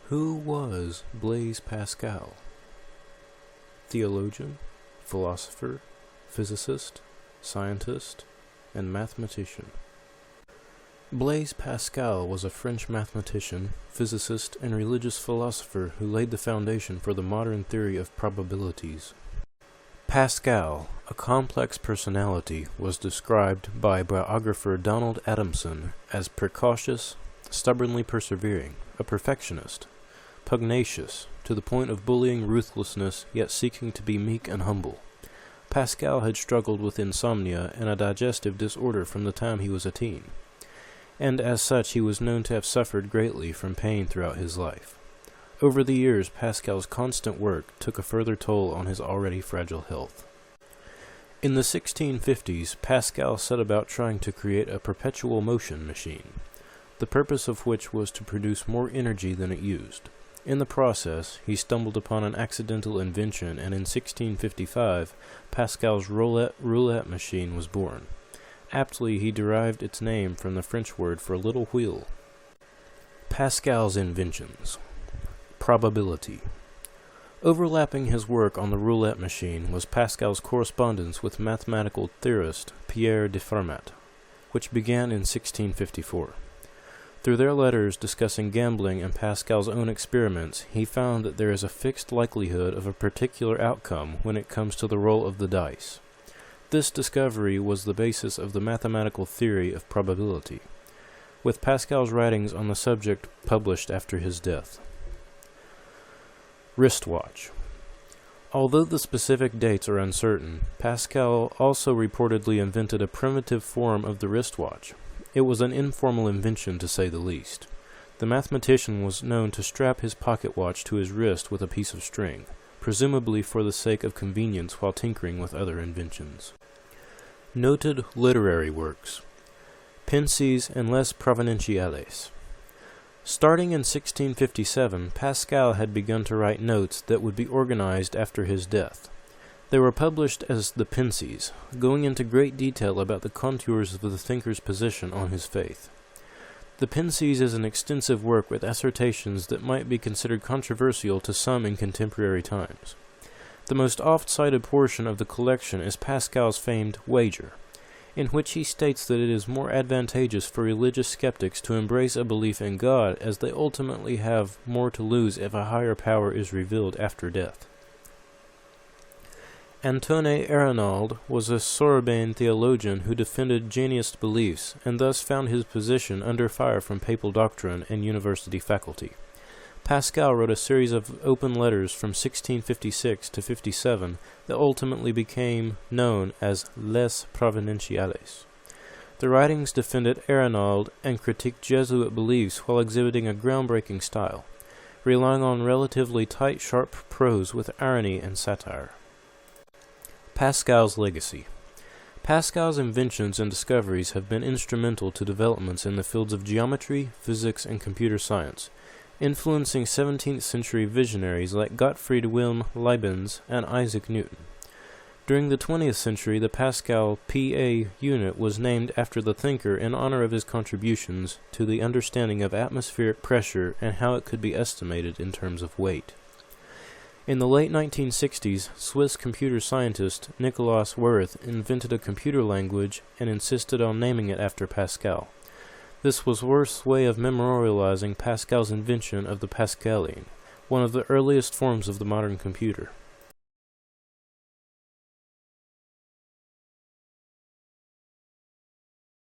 Who was Blaise Pascal? Theologian, philosopher, physicist, scientist, and mathematician. Blaise Pascal was a French mathematician, physicist, and religious philosopher who laid the foundation for the modern theory of probabilities. Pascal, a complex personality, was described by biographer Donald Adamson as precocious, stubbornly persevering, a perfectionist, pugnacious, to the point of bullying ruthlessness, yet seeking to be meek and humble. Pascal had struggled with insomnia and a digestive disorder from the time he was a teen, and as such he was known to have suffered greatly from pain throughout his life. Over the years, Pascal's constant work took a further toll on his already fragile health. In the 1650s, Pascal set about trying to create a perpetual motion machine, the purpose of which was to produce more energy than it used. In the process, he stumbled upon an accidental invention, and in 1655, Pascal's roulette machine was born. Aptly, he derived its name from the French word for little wheel. Pascal's inventions. Probability. Overlapping his work on the roulette machine was Pascal's correspondence with mathematical theorist Pierre de Fermat, which began in 1654. Through their letters discussing gambling and Pascal's own experiments, he found that there is a fixed likelihood of a particular outcome when it comes to the roll of the dice. This discovery was the basis of the mathematical theory of probability, with Pascal's writings on the subject published after his death. Wristwatch. Although the specific dates are uncertain, Pascal also reportedly invented a primitive form of the wristwatch. It was an informal invention, to say the least. The mathematician was known to strap his pocket watch to his wrist with a piece of string, presumably for the sake of convenience while tinkering with other inventions. Noted literary works. Pensies and Les Provinciales. Starting in 1657, Pascal had begun to write notes that would be organized after his death. They were published as the Pensies, going into great detail about the contours of the thinker's position on his faith. The Pensies is an extensive work with assertions that might be considered controversial to some in contemporary times. The most oft-cited portion of the collection is Pascal's famed Wager, in which he states that it is more advantageous for religious skeptics to embrace a belief in God, as they ultimately have more to lose if a higher power is revealed after death. Antoine Arnauld was a Sorbonne theologian who defended Jansenist beliefs, and thus found his position under fire from papal doctrine and university faculty. Pascal wrote a series of open letters from 1656 to 57 that ultimately became known as Les Provinciales. The writings defended Arnauld and critiqued Jesuit beliefs while exhibiting a groundbreaking style, relying on relatively tight, sharp prose with irony and satire. Pascal's legacy. Pascal's inventions and discoveries have been instrumental to developments in the fields of geometry, physics, and computer science, influencing 17th century visionaries like Gottfried Wilhelm Leibniz and Isaac Newton. During the 20th century, the Pascal PA unit was named after the thinker in honor of his contributions to the understanding of atmospheric pressure and how it could be estimated in terms of weight. In the late 1960s, Swiss computer scientist Nikolaus Wirth invented a computer language and insisted on naming it after Pascal. This was Wirth's way of memorializing Pascal's invention of the Pascaline, one of the earliest forms of the modern computer.